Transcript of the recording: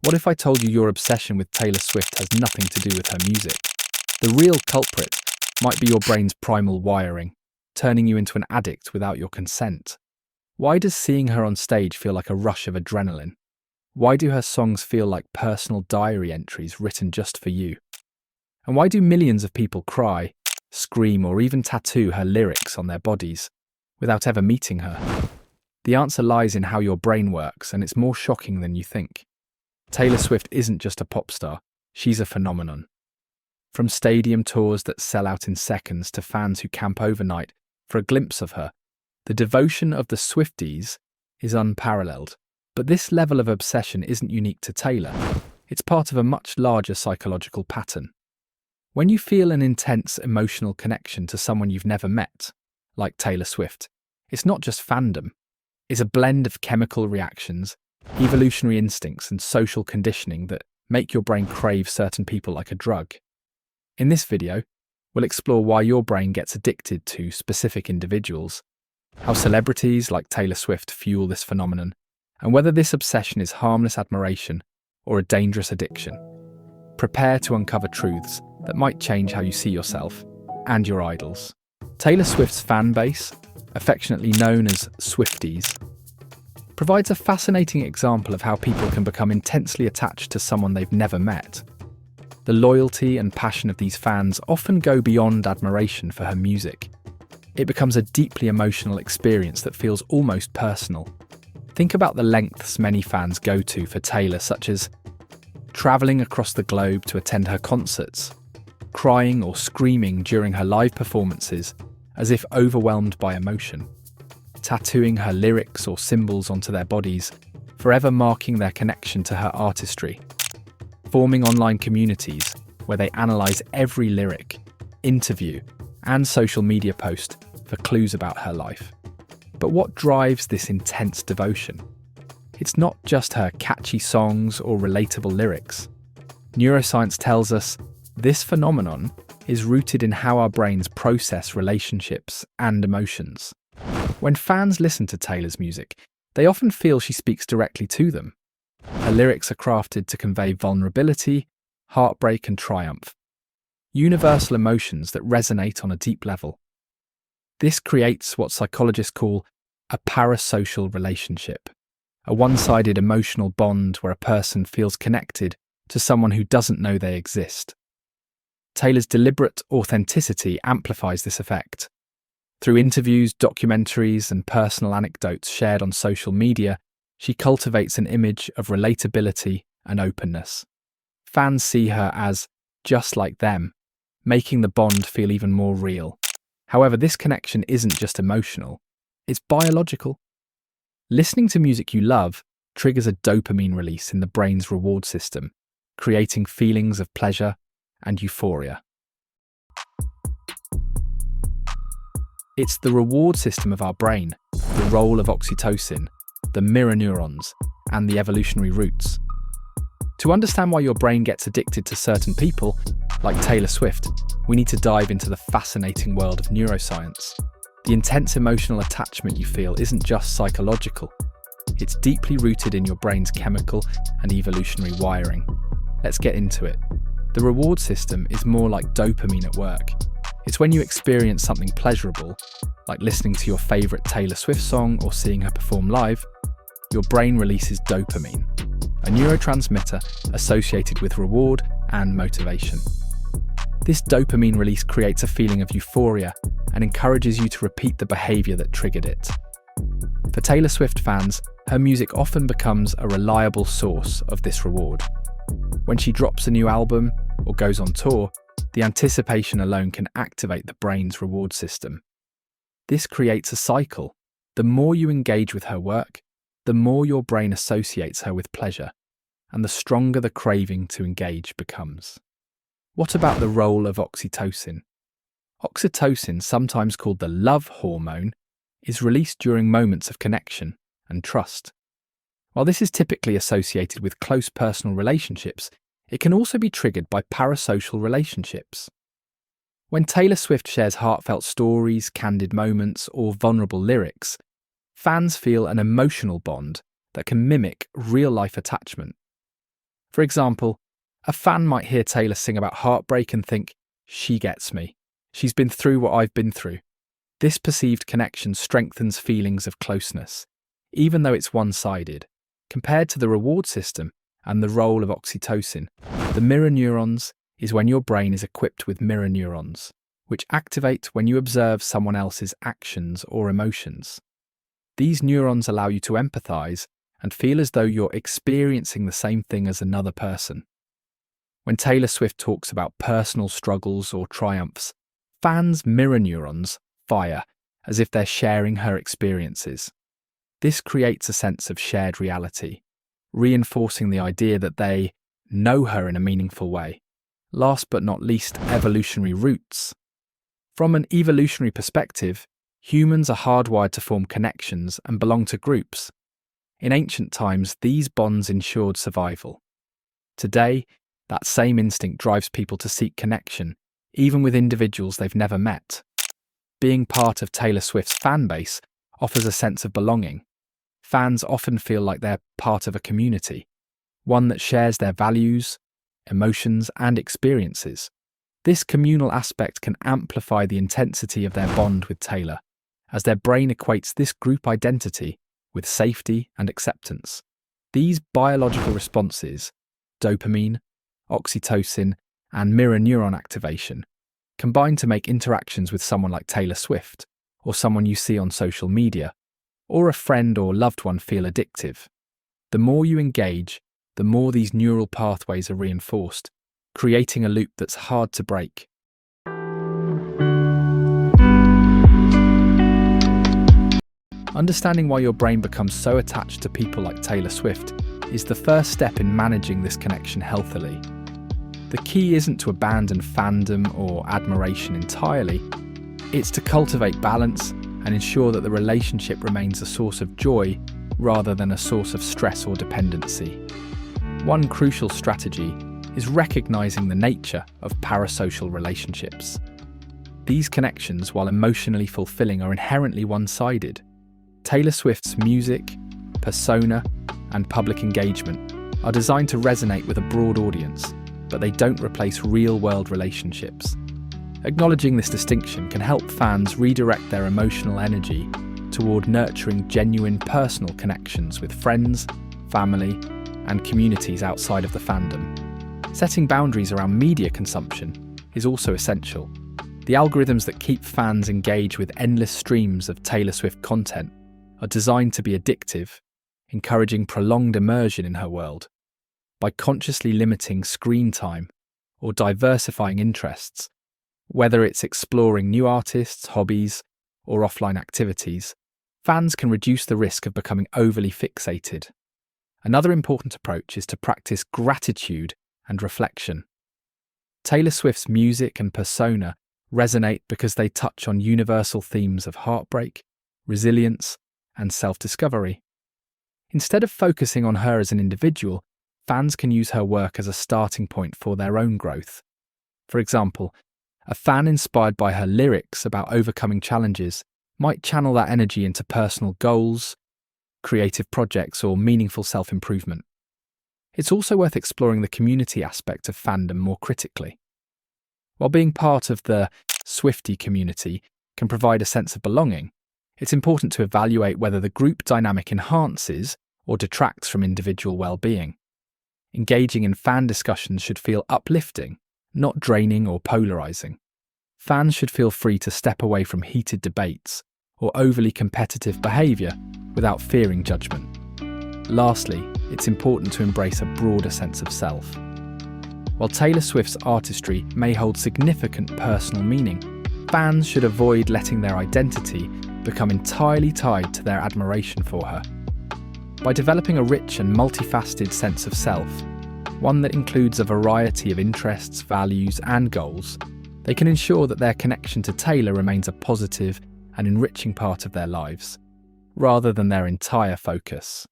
What if I told you your obsession with Taylor Swift has nothing to do with her music? The real culprit might be your brain's primal wiring, turning you into an addict without your consent. Why does seeing her on stage feel like a rush of adrenaline? Why do her songs feel like personal diary entries written just for you? And why do millions of people cry, scream, or even tattoo her lyrics on their bodies without ever meeting her? The answer lies in how your brain works, and it's more shocking than you think. Taylor Swift isn't just a pop star, she's a phenomenon. From stadium tours that sell out in seconds to fans who camp overnight for a glimpse of her, the devotion of the Swifties is unparalleled. But this level of obsession isn't unique to Taylor. It's part of a much larger psychological pattern. When you feel an intense emotional connection to someone you've never met, like Taylor Swift, it's not just fandom. It's a blend of chemical reactions, evolutionary instincts, and social conditioning that make your brain crave certain people like a drug. In this video, we'll explore why your brain gets addicted to specific individuals, how celebrities like Taylor Swift fuel this phenomenon, and whether this obsession is harmless admiration or a dangerous addiction. Prepare to uncover truths that might change how you see yourself and your idols. Taylor Swift's fan base, affectionately known as Swifties, provides a fascinating example of how people can become intensely attached to someone they've never met. The loyalty and passion of these fans often go beyond admiration for her music. It becomes a deeply emotional experience that feels almost personal. Think about the lengths many fans go to for Taylor, such as travelling across the globe to attend her concerts, crying or screaming during her live performances as if overwhelmed by emotion, tattooing her lyrics or symbols onto their bodies, forever marking their connection to her artistry, forming online communities where they analyse every lyric, interview, and social media post for clues about her life. But what drives this intense devotion? It's not just her catchy songs or relatable lyrics. Neuroscience tells us this phenomenon is rooted in how our brains process relationships and emotions. When fans listen to Taylor's music, they often feel she speaks directly to them. Her lyrics are crafted to convey vulnerability, heartbreak, and triumph, universal emotions that resonate on a deep level. This creates what psychologists call a parasocial relationship, a one-sided emotional bond where a person feels connected to someone who doesn't know they exist. Taylor's deliberate authenticity amplifies this effect. Through interviews, documentaries, and personal anecdotes shared on social media, she cultivates an image of relatability and openness. Fans see her as just like them, making the bond feel even more real. However, this connection isn't just emotional, it's biological. Listening to music you love triggers a dopamine release in the brain's reward system, creating feelings of pleasure and euphoria. It's the reward system of our brain, the role of oxytocin, the mirror neurons, and the evolutionary roots. To understand why your brain gets addicted to certain people, like Taylor Swift, we need to dive into the fascinating world of neuroscience. The intense emotional attachment you feel isn't just psychological. It's deeply rooted in your brain's chemical and evolutionary wiring. Let's get into it. The reward system is more like dopamine at work. It's when you experience something pleasurable, like listening to your favourite Taylor Swift song or seeing her perform live, your brain releases dopamine, a neurotransmitter associated with reward and motivation. This dopamine release creates a feeling of euphoria and encourages you to repeat the behaviour that triggered it. For Taylor Swift fans, her music often becomes a reliable source of this reward. When she drops a new album or goes on tour, the anticipation alone can activate the brain's reward system. This creates a cycle. The more you engage with her work, the more your brain associates her with pleasure, and the stronger the craving to engage becomes. What about the role of oxytocin? Oxytocin, sometimes called the love hormone, is released during moments of connection and trust. While this is typically associated with close personal relationships, it can also be triggered by parasocial relationships. When Taylor Swift shares heartfelt stories, candid moments, or vulnerable lyrics, fans feel an emotional bond that can mimic real-life attachment. For example, a fan might hear Taylor sing about heartbreak and think, "She gets me. She's been through what I've been through." This perceived connection strengthens feelings of closeness, even though it's one-sided. Compared to the reward system and the role of oxytocin, the mirror neurons is when your brain is equipped with mirror neurons, which activate when you observe someone else's actions or emotions. These neurons allow you to empathize and feel as though you're experiencing the same thing as another person. When Taylor Swift talks about personal struggles or triumphs, fans' mirror neurons fire as if they're sharing her experiences. This creates a sense of shared reality, reinforcing the idea that they know her in a meaningful way. Last but not least, evolutionary roots. From an evolutionary perspective, humans are hardwired to form connections and belong to groups. In ancient times, these bonds ensured survival. Today, that same instinct drives people to seek connection, even with individuals they've never met. Being part of Taylor Swift's fan base offers a sense of belonging. Fans often feel like they're part of a community, one that shares their values, emotions, and experiences. This communal aspect can amplify the intensity of their bond with Taylor, as their brain equates this group identity with safety and acceptance. These biological responses, dopamine, oxytocin, and mirror neuron activation, combine to make interactions with someone like Taylor Swift, or someone you see on social media, or a friend or loved one feel addictive. The more you engage, the more these neural pathways are reinforced, creating a loop that's hard to break. Understanding why your brain becomes so attached to people like Taylor Swift is the first step in managing this connection healthily. The key isn't to abandon fandom or admiration entirely, it's to cultivate balance and ensure that the relationship remains a source of joy rather than a source of stress or dependency. One crucial strategy is recognizing the nature of parasocial relationships. These connections, while emotionally fulfilling, are inherently one-sided. Taylor Swift's music, persona, and public engagement are designed to resonate with a broad audience, but they don't replace real-world relationships. Acknowledging this distinction can help fans redirect their emotional energy toward nurturing genuine personal connections with friends, family, and communities outside of the fandom. Setting boundaries around media consumption is also essential. The algorithms that keep fans engaged with endless streams of Taylor Swift content are designed to be addictive, encouraging prolonged immersion in her world. By consciously limiting screen time or diversifying interests, whether it's exploring new artists, hobbies, or offline activities, fans can reduce the risk of becoming overly fixated. Another important approach is to practice gratitude and reflection. Taylor Swift's music and persona resonate because they touch on universal themes of heartbreak, resilience, and self-discovery. Instead of focusing on her as an individual, fans can use her work as a starting point for their own growth. For example, a fan inspired by her lyrics about overcoming challenges might channel that energy into personal goals, creative projects, or meaningful self-improvement. It's also worth exploring the community aspect of fandom more critically. While being part of the Swiftie community can provide a sense of belonging, it's important to evaluate whether the group dynamic enhances or detracts from individual well-being. Engaging in fan discussions should feel uplifting, not draining or polarizing. Fans should feel free to step away from heated debates or overly competitive behavior without fearing judgment. Lastly, it's important to embrace a broader sense of self. While Taylor Swift's artistry may hold significant personal meaning, fans should avoid letting their identity become entirely tied to their admiration for her. By developing a rich and multifaceted sense of self, one that includes a variety of interests, values, and goals, they can ensure that their connection to Taylor remains a positive and enriching part of their lives, rather than their entire focus.